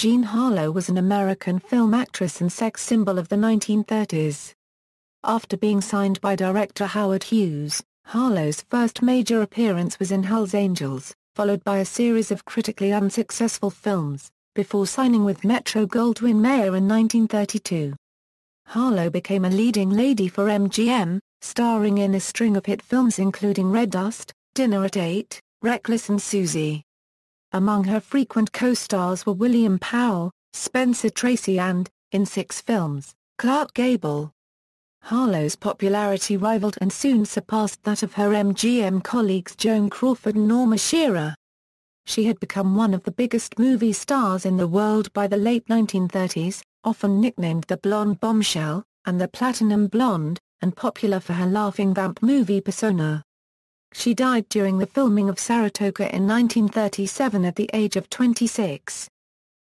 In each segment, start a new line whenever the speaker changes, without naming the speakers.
Jean Harlow was an American film actress and sex symbol of the 1930s. After being signed by director Howard Hughes, Harlow's first major appearance was in Hell's Angels, followed by a series of critically unsuccessful films, before signing with Metro-Goldwyn-Mayer in 1932. Harlow became a leading lady for MGM, starring in a string of hit films including Red Dust, Dinner at 8, Reckless and Suzy. Among her frequent co-stars were William Powell, Spencer Tracy and, in 6 films, Clark Gable. Harlow's popularity rivaled and soon surpassed that of her MGM colleagues Joan Crawford and Norma Shearer. She had become one of the biggest movie stars in the world by the late 1930s, often nicknamed the Blonde Bombshell, and the Platinum Blonde, and popular for her laughing vamp movie persona. She died during the filming of Saratoga in 1937 at the age of 26.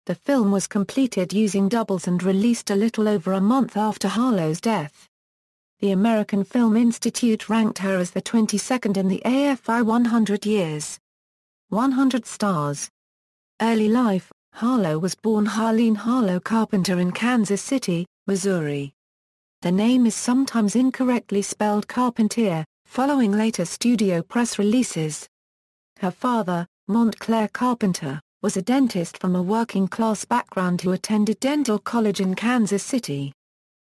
The film was completed using doubles and released a little over a month after Harlow's death. The American Film Institute ranked her as the 22nd in the AFI 100 Years. 100 Stars. Early life. Harlow was born Harlean Harlow Carpenter in Kansas City, Missouri. The name is sometimes incorrectly spelled Carpentier, following later studio press releases. Her father, Montclair Carpenter, was a dentist from a working-class background who attended dental college in Kansas City.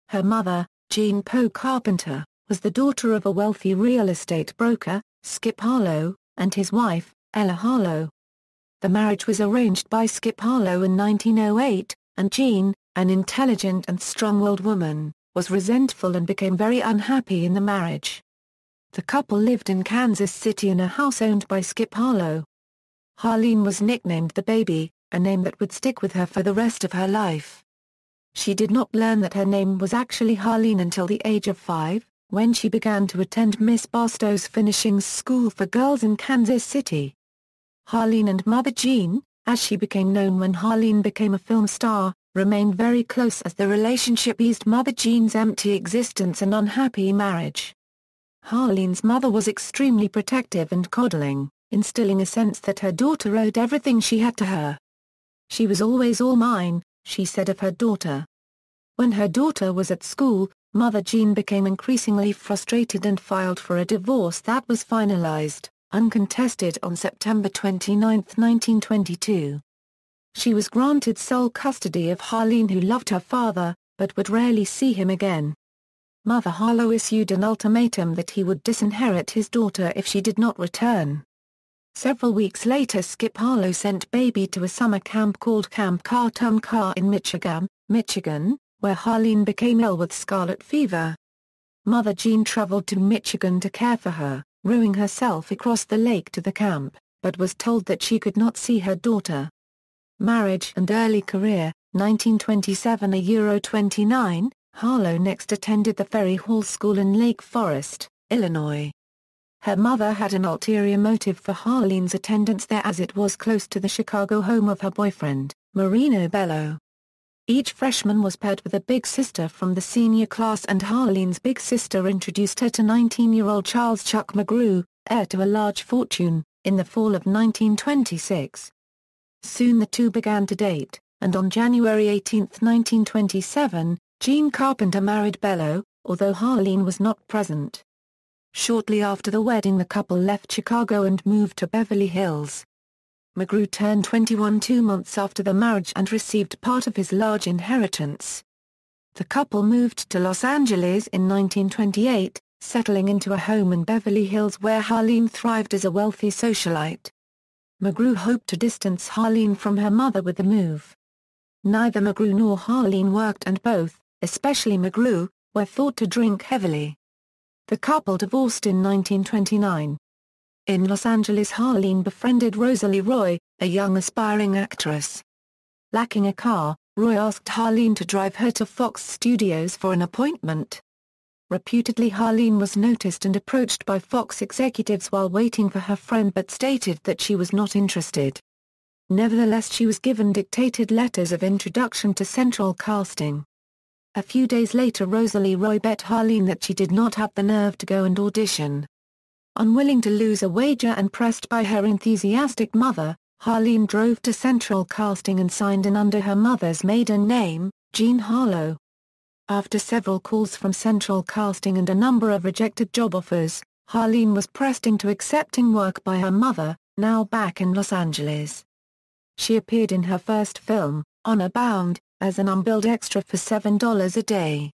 Her mother, Jean Poe Carpenter, was the daughter of a wealthy real estate broker, Skip Harlow, and his wife, Ella Harlow. The marriage was arranged by Skip Harlow in 1908, and Jean, an intelligent and strong-willed woman, was resentful and became very unhappy in the marriage. The couple lived in Kansas City in a house owned by Skip Harlow. Harlean was nicknamed the Baby, a name that would stick with her for the rest of her life. She did not learn that her name was actually Harlean until the age of 5, when she began to attend Miss Barstow's Finishing School for Girls in Kansas City. Harlean and Mother Jean, as she became known when Harlean became a film star, remained very close as the relationship eased Mother Jean's empty existence and unhappy marriage. Harlean's mother was extremely protective and coddling, instilling a sense that her daughter owed everything she had to her. "She was always all mine," she said of her daughter. When her daughter was at school, Mother Jean became increasingly frustrated and filed for a divorce that was finalized, uncontested on September 29, 1922. She was granted sole custody of Harlean, who loved her father, but would rarely see him again. Mother Harlow issued an ultimatum that he would disinherit his daughter if she did not return. Several weeks later, Skip Harlow sent Baby to a summer camp called Camp Carr in Michigan, where Harlean became ill with scarlet fever. Mother Jean traveled to Michigan to care for her, rowing herself across the lake to the camp, but was told that she could not see her daughter. Marriage and early career. 1927 Euro 29, Harlow next attended the Ferry Hall School in Lake Forest, Illinois. Her mother had an ulterior motive for Harlean's attendance there, as it was close to the Chicago home of her boyfriend, Marino Bello. Each freshman was paired with a big sister from the senior class, and Harlean's big sister introduced her to 19-year-old Charles Chuck McGrew, heir to a large fortune, in the fall of 1926. Soon the two began to date, and on January 18, 1927, Jean Carpenter married Bello, although Harlean was not present. Shortly after the wedding, the couple left Chicago and moved to Beverly Hills. McGrew turned 21 2 months after the marriage and received part of his large inheritance. The couple moved to Los Angeles in 1928, settling into a home in Beverly Hills where Harlean thrived as a wealthy socialite. McGrew hoped to distance Harlean from her mother with the move. Neither McGrew nor Harlean worked, and both, especially McGrew, were thought to drink heavily. The couple divorced in 1929. In Los Angeles, Harlean befriended Rosalie Roy, a young aspiring actress. Lacking a car, Roy asked Harlean to drive her to Fox Studios for an appointment. Reputedly, Harlean was noticed and approached by Fox executives while waiting for her friend, but stated that she was not interested. Nevertheless, she was given dictated letters of introduction to Central Casting. A few days later, Rosalie Roy bet Harlean that she did not have the nerve to go and audition. Unwilling to lose a wager and pressed by her enthusiastic mother, Harlean drove to Central Casting and signed in under her mother's maiden name, Jean Harlow. After several calls from Central Casting and a number of rejected job offers, Harlean was pressed into accepting work by her mother, now back in Los Angeles. She appeared in her first film, Honor Bound, as an unbilled extra for $7 a day.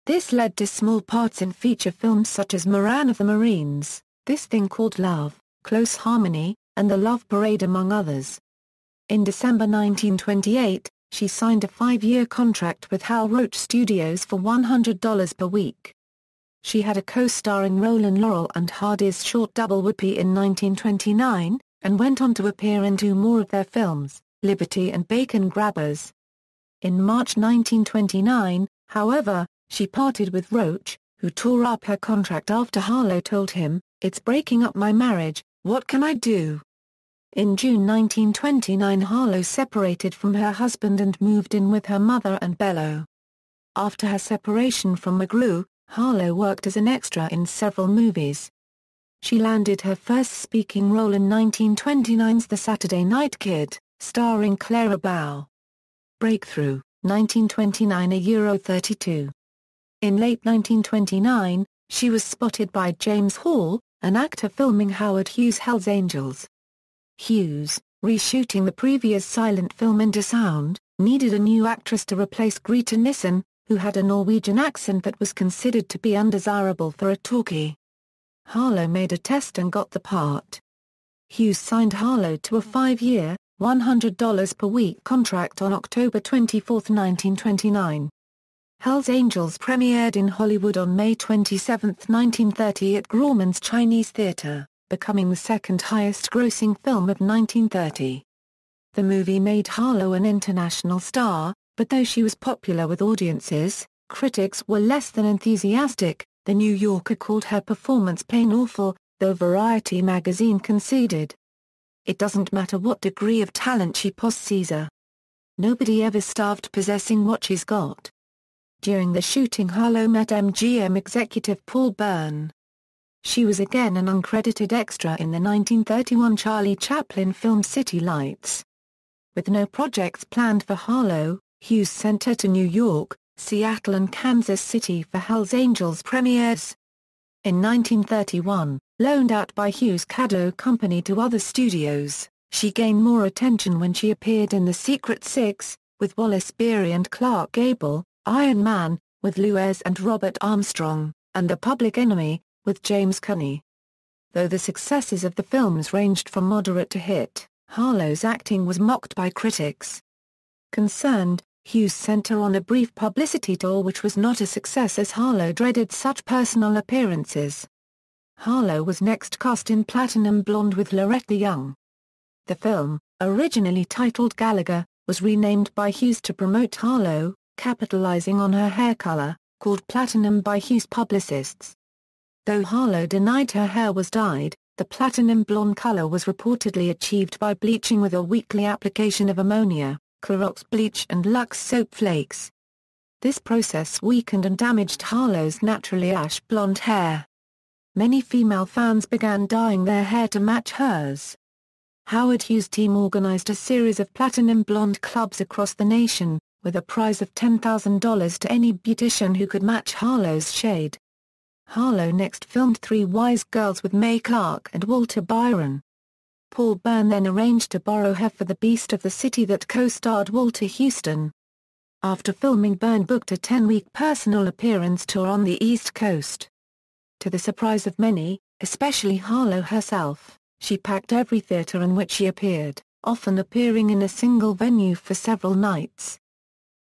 This led to small parts in feature films such as Moran of the Marines, This Thing Called Love, Close Harmony, and The Love Parade among others. In December 1928, she signed a 5-year contract with Hal Roach Studios for $100 per week. She had a co-starring role in Laurel and Hardy's short double Whoopee in 1929, and went on to appear in 2 more of their films, Liberty and Bacon Grabbers. In March 1929, however, she parted with Roach, who tore up her contract after Harlow told him, "It's breaking up my marriage, what can I do?" In June 1929, Harlow separated from her husband and moved in with her mother and Bello. After her separation from McGrew, Harlow worked as an extra in several movies. She landed her first speaking role in 1929's The Saturday Night Kid, starring Clara Bow. Breakthrough, 1929 €32. In late 1929, she was spotted by James Hall, an actor filming Howard Hughes' Hell's Angels. Hughes, reshooting the previous silent film into sound, needed a new actress to replace Greta Nissen, who had a Norwegian accent that was considered to be undesirable for a talkie. Harlow made a test and got the part. Hughes signed Harlow to a 5-year, $100 per week contract on October 24, 1929. Hell's Angels premiered in Hollywood on May 27, 1930 at Grauman's Chinese Theatre, becoming the second highest-grossing film of 1930. The movie made Harlow an international star, but though she was popular with audiences, critics were less than enthusiastic. The New Yorker called her performance plain awful, though Variety magazine conceded, "It doesn't matter what degree of talent she possesses. Nobody ever starved possessing what she's got." During the shooting, Harlow met MGM executive Paul Byrne. She was again an uncredited extra in the 1931 Charlie Chaplin film City Lights. With no projects planned for Harlow, Hughes sent her to New York, Seattle and Kansas City for Hell's Angels premieres. In 1931, loaned out by Hughes' Caddo Company to other studios, she gained more attention when she appeared in The Secret Six, with Wallace Beery and Clark Gable, Iron Man, with Lou Ayres and Robert Armstrong, and The Public Enemy, with James Cunny. Though the successes of the films ranged from moderate to hit, Harlow's acting was mocked by critics. Concerned, Hughes sent her on a brief publicity tour which was not a success as Harlow dreaded such personal appearances. Harlow was next cast in Platinum Blonde with Loretta Young. The film, originally titled Gallagher, was renamed by Hughes to promote Harlow, capitalizing on her hair color, called Platinum by Hughes publicists. Though Harlow denied her hair was dyed, the platinum blonde color was reportedly achieved by bleaching with a weekly application of ammonia, Clorox bleach and Lux soap flakes. This process weakened and damaged Harlow's naturally ash blonde hair. Many female fans began dyeing their hair to match hers. Howard Hughes' team organized a series of platinum blonde clubs across the nation, with a prize of $10,000 to any beautician who could match Harlow's shade. Harlow next filmed Three Wise Girls with Mae Clarke and Walter Byron. Paul Byrne then arranged to borrow her for The Beast of the City that co-starred Walter Houston. After filming, Byrne booked a 10-week personal appearance tour on the East Coast. To the surprise of many, especially Harlow herself, she packed every theater in which she appeared, often appearing in a single venue for several nights.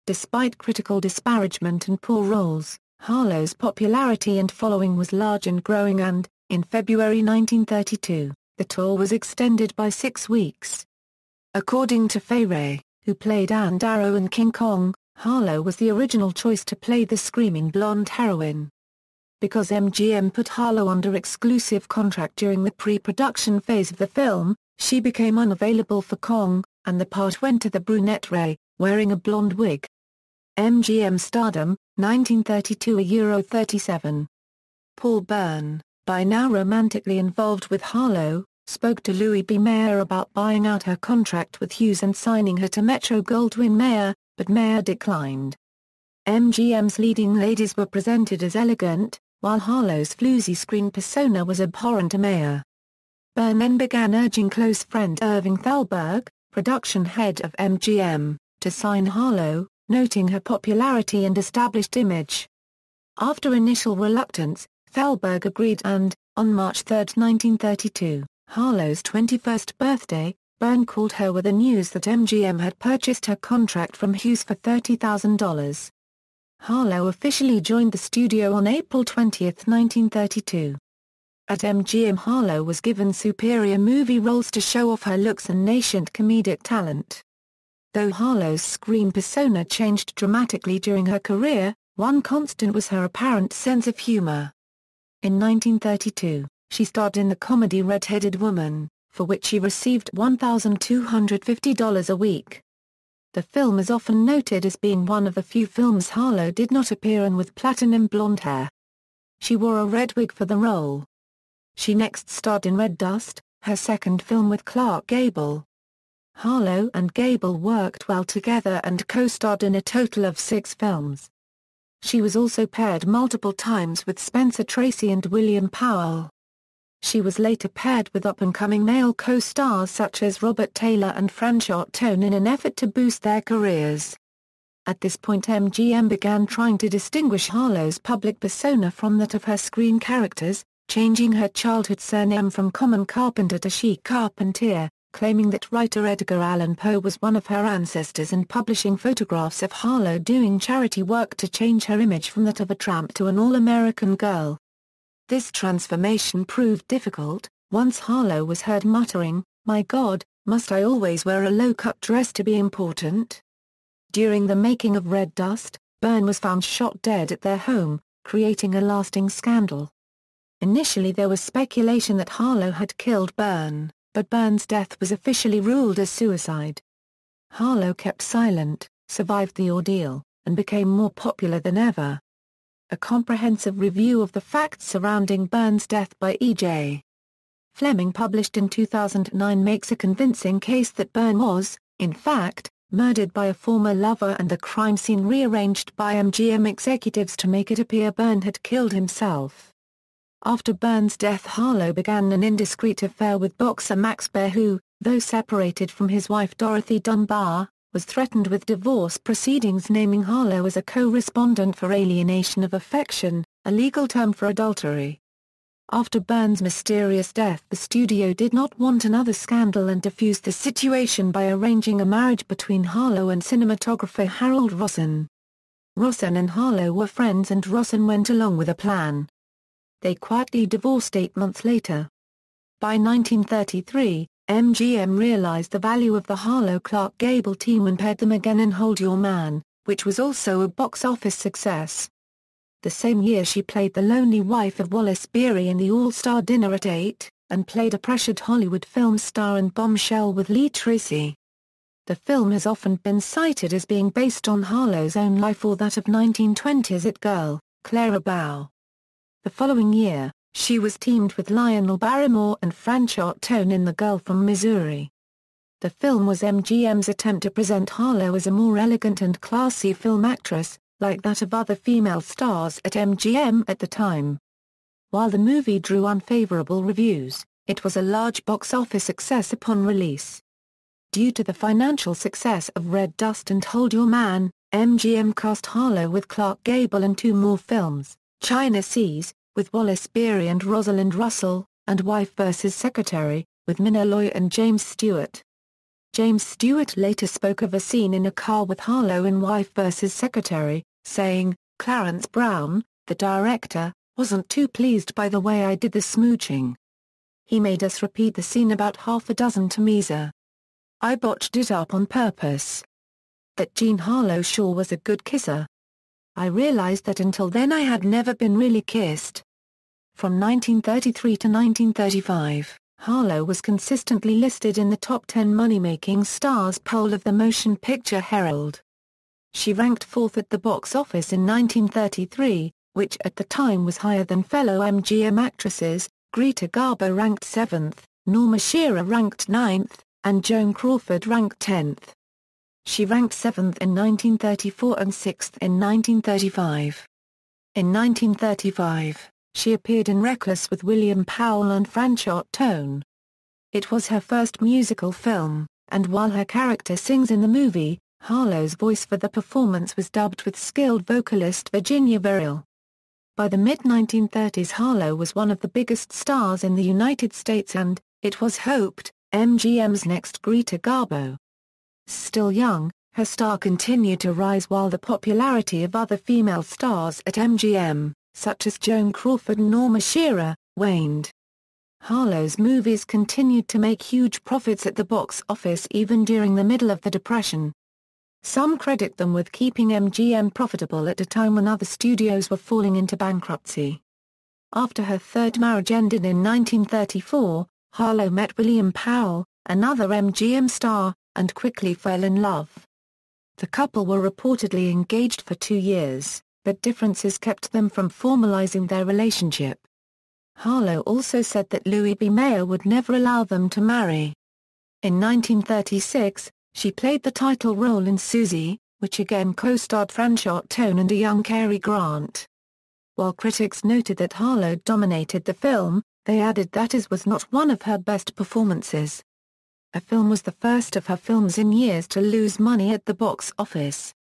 Despite critical disparagement and poor roles, Harlow's popularity and following was large and growing and, in February 1932, the tour was extended by 6 weeks. According to Fay Wray, who played Ann Darrow in King Kong, Harlow was the original choice to play the screaming blonde heroine. Because MGM put Harlow under exclusive contract during the pre-production phase of the film, she became unavailable for Kong, and the part went to the brunette Ray, wearing a blonde wig. MGM Stardom, 1932 €37. Paul Byrne, by now romantically involved with Harlow, spoke to Louis B. Mayer about buying out her contract with Hughes and signing her to Metro-Goldwyn-Mayer, but Mayer declined. MGM's leading ladies were presented as elegant, while Harlow's floozy screen persona was abhorrent to Mayer. Byrne then began urging close friend Irving Thalberg, production head of MGM, to sign Harlow, noting her popularity and established image. After initial reluctance, Thalberg agreed and, on March 3, 1932, Harlow's 21st birthday, Byrne called her with the news that MGM had purchased her contract from Hughes for $30,000. Harlow officially joined the studio on April 20, 1932. At MGM, Harlow was given superior movie roles to show off her looks and nascent comedic talent. Though Harlow's screen persona changed dramatically during her career, one constant was her apparent sense of humor. In 1932, she starred in the comedy Red-Headed Woman, for which she received $1,250 a week. The film is often noted as being one of the few films Harlow did not appear in with platinum blonde hair. She wore a red wig for the role. She next starred in Red Dust, her second film with Clark Gable. Harlow and Gable worked well together and co-starred in a total of 6 films. She was also paired multiple times with Spencer Tracy and William Powell. She was later paired with up-and-coming male co-stars such as Robert Taylor and Franchot Tone in an effort to boost their careers. At this point MGM began trying to distinguish Harlow's public persona from that of her screen characters, changing her childhood surname from Common Carpenter to She Carpentier, claiming that writer Edgar Allan Poe was one of her ancestors and publishing photographs of Harlow doing charity work to change her image from that of a tramp to an all-American girl. This transformation proved difficult, once Harlow was heard muttering, "My God, must I always wear a low-cut dress to be important?" During the making of Red Dust, Byrne was found shot dead at their home, creating a lasting scandal. Initially there was speculation that Harlow had killed Byrne, but Byrne's death was officially ruled as suicide. Harlow kept silent, survived the ordeal, and became more popular than ever. A comprehensive review of the facts surrounding Byrne's death by E.J. Fleming published in 2009 makes a convincing case that Byrne was, in fact, murdered by a former lover and the crime scene rearranged by MGM executives to make it appear Byrne had killed himself. After Byrne's death, Harlow began an indiscreet affair with boxer Max Baer who, though separated from his wife Dorothy Dunbar, was threatened with divorce proceedings, naming Harlow as a co-respondent for alienation of affection, a legal term for adultery. After Byrne's mysterious death, the studio did not want another scandal and diffused the situation by arranging a marriage between Harlow and cinematographer Harold Rossen. Rossen and Harlow were friends and Rossen went along with a plan. They quietly divorced 8 months later. By 1933, MGM realized the value of the Harlow-Clark Gable team and paired them again in Hold Your Man, which was also a box office success. The same year she played the lonely wife of Wallace Beery in the All-Star Dinner at 8, and played a pressured Hollywood film star in Bombshell with Lee Tracy. The film has often been cited as being based on Harlow's own life or that of 1920s it girl, Clara Bow. The following year, she was teamed with Lionel Barrymore and Franchot Tone in The Girl from Missouri. The film was MGM's attempt to present Harlow as a more elegant and classy film actress, like that of other female stars at MGM at the time. While the movie drew unfavorable reviews, it was a large box office success upon release. Due to the financial success of Red Dust and Hold Your Man, MGM cast Harlow with Clark Gable in 2 more films, China Seas, with Wallace Beery and Rosalind Russell, and Wife vs. Secretary, with Minna Loy and James Stewart. James Stewart later spoke of a scene in a car with Harlow in Wife vs. Secretary, saying, "Clarence Brown, the director, wasn't too pleased by the way I did the smooching. He made us repeat the scene about half a dozen times. I botched it up on purpose." That Jean Harlow Shaw was a good kisser. I realized that until then I had never been really kissed. From 1933 to 1935, Harlow was consistently listed in the top 10 money-making stars poll of the Motion Picture Herald. She ranked 4th at the box office in 1933, which at the time was higher than fellow MGM actresses. Greta Garbo ranked 7th, Norma Shearer ranked 9th, and Joan Crawford ranked 10th. She ranked 7th in 1934 and 6th in 1935. In 1935, she appeared in Reckless with William Powell and Franchot Tone. It was her first musical film, and while her character sings in the movie, Harlow's voice for the performance was dubbed with skilled vocalist Virginia Verrill. By the mid-1930s, Harlow was one of the biggest stars in the United States and, it was hoped, MGM's next Greta Garbo. Still young, her star continued to rise while the popularity of other female stars at MGM, such as Joan Crawford and Norma Shearer, waned. Harlow's movies continued to make huge profits at the box office even during the middle of the Depression. Some credit them with keeping MGM profitable at a time when other studios were falling into bankruptcy. After her third marriage ended in 1934, Harlow met William Powell, another MGM star, and quickly fell in love. The couple were reportedly engaged for 2 years, but differences kept them from formalizing their relationship. Harlow also said that Louis B. Mayer would never allow them to marry. In 1936, she played the title role in Suzy, which again co-starred Franchot Tone and a young Cary Grant. While critics noted that Harlow dominated the film, they added that it was not one of her best performances. The film was the first of her films in years to lose money at the box office.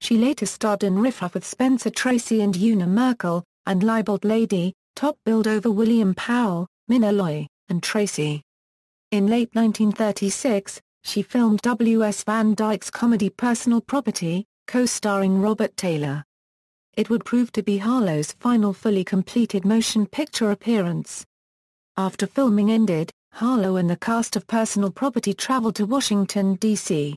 She later starred in Riff Raff with Spencer Tracy and Una Merkel, and Libeled Lady, top billed over William Powell, Minna Loy, and Tracy. In late 1936, she filmed W. S. Van Dyke's comedy Personal Property, co-starring Robert Taylor. It would prove to be Harlow's final fully completed motion picture appearance. After filming ended, Harlow and the cast of Personal Property traveled to Washington, D.C.,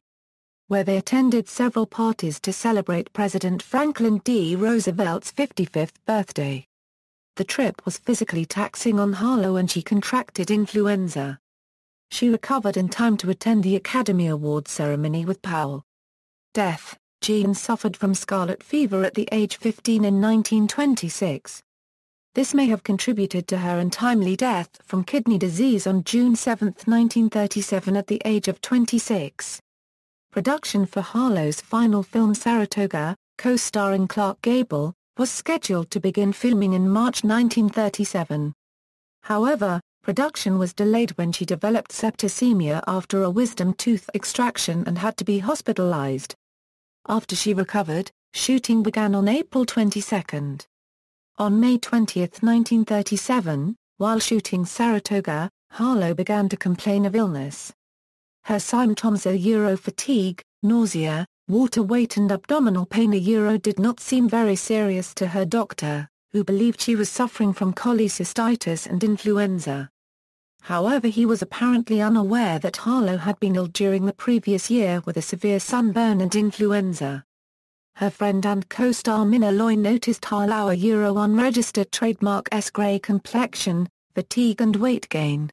where they attended several parties to celebrate President Franklin D. Roosevelt's 55th birthday. The trip was physically taxing on Harlow and she contracted influenza. She recovered in time to attend the Academy Awards ceremony with Powell. Death: Jean suffered from scarlet fever at the age 15 in 1926. This may have contributed to her untimely death from kidney disease on June 7, 1937 at the age of 26. Production for Harlow's final film Saratoga, co-starring Clark Gable, was scheduled to begin filming in March 1937. However, production was delayed when she developed septicemia after a wisdom tooth extraction and had to be hospitalized. After she recovered, shooting began on April 22. On May 20, 1937, while shooting Saratoga, Harlow began to complain of illness. Her symptoms are fatigue, nausea, water weight and abdominal pain did not seem very serious to her doctor, who believed she was suffering from cholecystitis and influenza. However, he was apparently unaware that Harlow had been ill during the previous year with a severe sunburn and influenza. Her friend and co-star Minna Loy noticed Harlow's unregistered trademark grey complexion, fatigue and weight gain.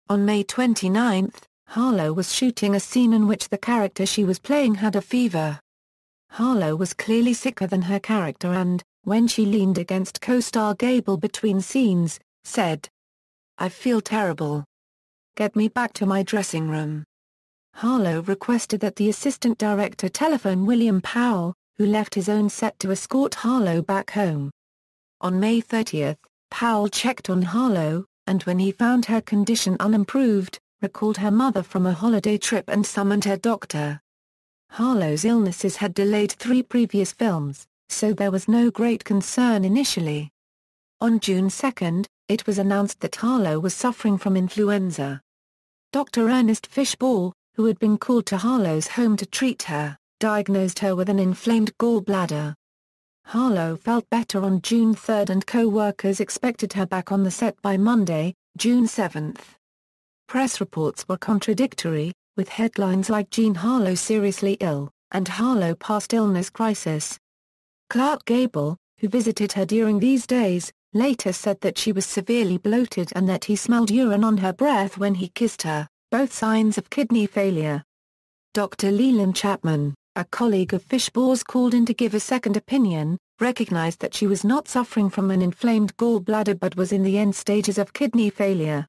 On May 29, Harlow was shooting a scene in which the character she was playing had a fever. Harlow was clearly sicker than her character and, when she leaned against co-star Gable between scenes, said, "I feel terrible. Get me back to my dressing room." Harlow requested that the assistant director telephone William Powell, who left his own set to escort Harlow back home. On May 30, Powell checked on Harlow, and when he found her condition unimproved, recalled her mother from a holiday trip and summoned her doctor. Harlow's illnesses had delayed 3 previous films, so there was no great concern initially. On June 2, it was announced that Harlow was suffering from influenza. Dr. Ernest Fishbaugh, who had been called to Harlow's home to treat her, diagnosed her with an inflamed gallbladder. Harlow felt better on June 3 and co-workers expected her back on the set by Monday, June 7. Press reports were contradictory, with headlines like Jean Harlow seriously ill, and Harlow past illness crisis. Clark Gable, who visited her during these days, later said that she was severely bloated and that he smelled urine on her breath when he kissed her, both signs of kidney failure. Dr. Leland Chapman, a colleague of Fishbaugh's called in to give a second opinion, recognized that she was not suffering from an inflamed gallbladder but was in the end stages of kidney failure.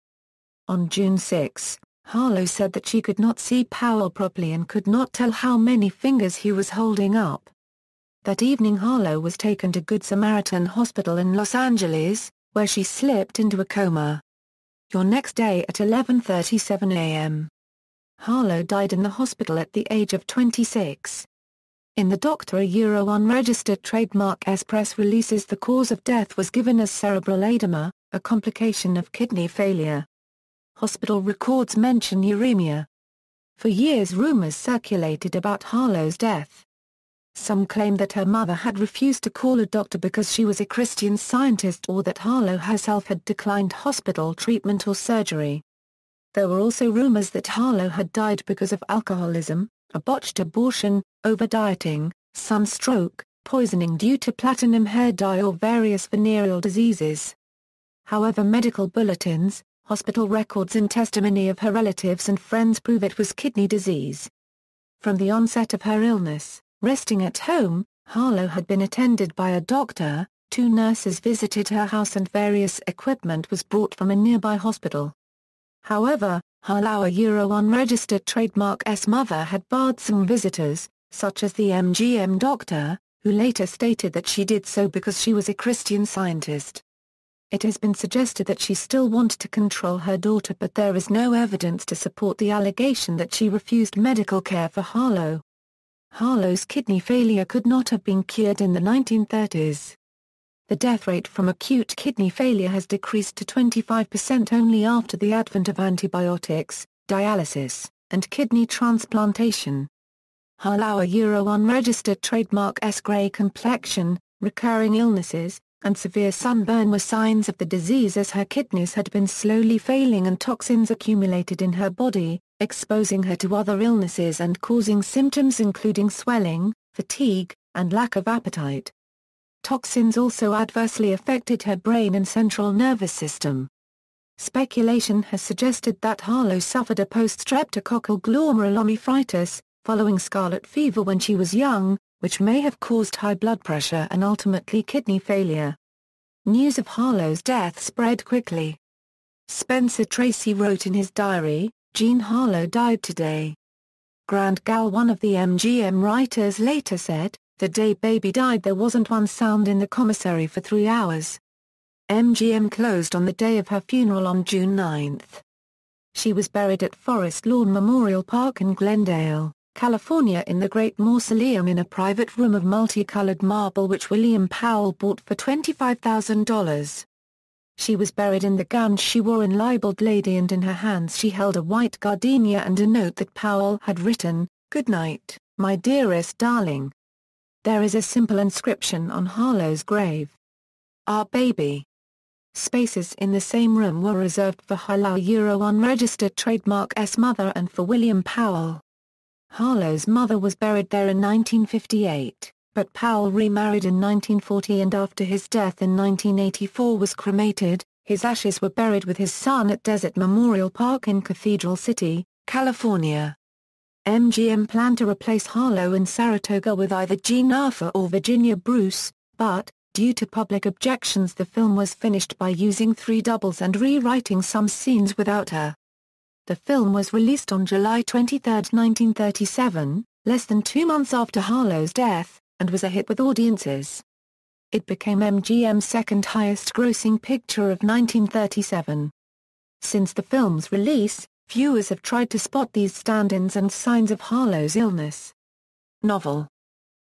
On June 6, Harlow said that she could not see Powell properly and could not tell how many fingers he was holding up. That evening Harlow was taken to Good Samaritan Hospital in Los Angeles, where she slipped into a coma. Your next day at 11:37 a.m. Harlow died in the hospital at the age of 26. In the Dr. unregistered trademark S press releases, the cause of death was given as cerebral edema, a complication of kidney failure. Hospital records mention uremia. For years rumors circulated about Harlow's death. Some claim that her mother had refused to call a doctor because she was a Christian Scientist, or that Harlow herself had declined hospital treatment or surgery. There were also rumors that Harlow had died because of alcoholism, a botched abortion, over-dieting, sunstroke, poisoning due to platinum hair dye, or various venereal diseases. However, medical bulletins, hospital records and testimony of her relatives and friends prove it was kidney disease. From the onset of her illness, resting at home, Harlow had been attended by a doctor, 2 nurses visited her house, and various equipment was brought from a nearby hospital. However, Harlow unregistered trademark S mother had barred some visitors, such as the MGM doctor, who later stated that she did so because she was a Christian Scientist. It has been suggested that she still wanted to control her daughter, but there is no evidence to support the allegation that she refused medical care for Harlow. Harlow's kidney failure could not have been cured in the 1930s. The death rate from acute kidney failure has decreased to 25% only after the advent of antibiotics, dialysis, and kidney transplantation. Harlow unregistered trademark S gray complexion, recurring illnesses, and severe sunburn were signs of the disease, as her kidneys had been slowly failing and toxins accumulated in her body, exposing her to other illnesses and causing symptoms including swelling, fatigue, and lack of appetite. Toxins also adversely affected her brain and central nervous system. Speculation has suggested that Harlow suffered a post-streptococcal glomerulonephritis, following scarlet fever when she was young, which may have caused high blood pressure and ultimately kidney failure. News of Harlow's death spread quickly. Spencer Tracy wrote in his diary, "Jean Harlow died today." Grant Gall, one of the MGM writers, later said, "The day baby died there wasn't one sound in the commissary for 3 hours." MGM closed on the day of her funeral on June 9. She was buried at Forest Lawn Memorial Park in Glendale, California, in the Great Mausoleum, in a private room of multicolored marble which William Powell bought for $25,000. She was buried in the gown she wore in Libeled Lady, and in her hands she held a white gardenia and a note that Powell had written, "Good night, my dearest darling." There is a simple inscription on Harlow's grave. "Our baby." Spaces in the same room were reserved for Harlow unregistered trademark S mother and for William Powell. Harlow's mother was buried there in 1958, but Powell remarried in 1940 and after his death in 1984 was cremated. His ashes were buried with his son at Desert Memorial Park in Cathedral City, California. MGM planned to replace Harlow in Saratoga with either Jean Arthur or Virginia Bruce, but, due to public objections, the film was finished by using 3 doubles and rewriting some scenes without her. The film was released on July 23, 1937, less than 2 months after Harlow's death, and was a hit with audiences. It became MGM's second highest-grossing picture of 1937. Since the film's release, viewers have tried to spot these stand-ins and signs of Harlow's illness. Novel.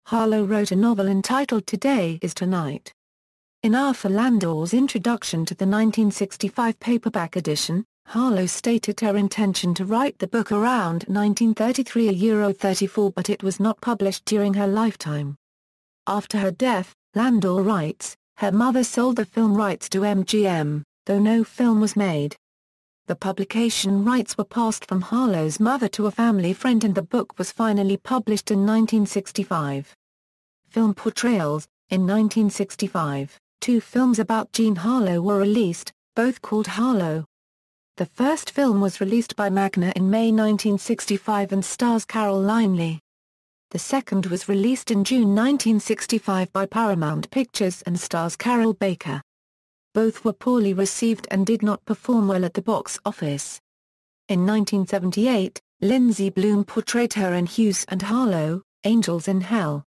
Harlow wrote a novel entitled Today is Tonight. In Arthur Landor's introduction to the 1965 paperback edition, Harlow stated her intention to write the book around 1933–34, but it was not published during her lifetime. After her death, Landor writes, her mother sold the film rights to MGM, though no film was made. The publication rights were passed from Harlow's mother to a family friend and the book was finally published in 1965. Film Portrayals. In 1965, 2 films about Jean Harlow were released, both called Harlow. The first film was released by Magna in May 1965 and stars Carol Linley. The second was released in June 1965 by Paramount Pictures and stars Carol Baker. Both were poorly received and did not perform well at the box office. In 1978, Lindsay Bloom portrayed her in Hughes and Harlow, Angels in Hell.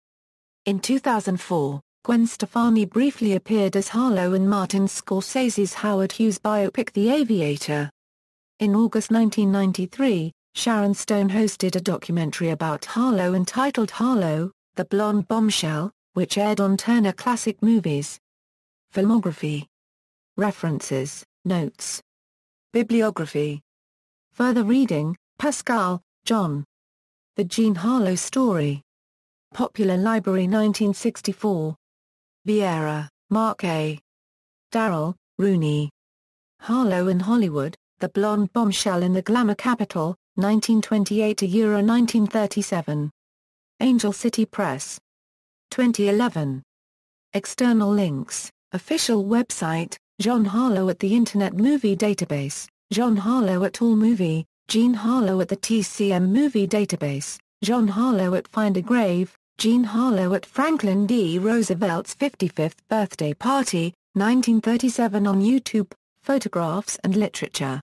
In 2004, Gwen Stefani briefly appeared as Harlow in Martin Scorsese's Howard Hughes biopic The Aviator. In August 1993, Sharon Stone hosted a documentary about Harlow entitled Harlow, The Blonde Bombshell, which aired on Turner Classic Movies. Filmography. References, Notes. Bibliography. Further reading, Pascal, John. The Jean Harlow Story. Popular Library 1964. Vieira, Mark A. Darrell, Rooney. Harlow in Hollywood, The Blonde Bombshell in the Glamour Capital, 1928–1937. Angel City Press. 2011. External links, official website, John Harlow at the Internet Movie Database, John Harlow at AllMovie, Jean Harlow at the TCM Movie Database, John Harlow at Find a Grave, Jean Harlow at Franklin D. Roosevelt's 55th birthday party, 1937 on YouTube, Photographs and Literature.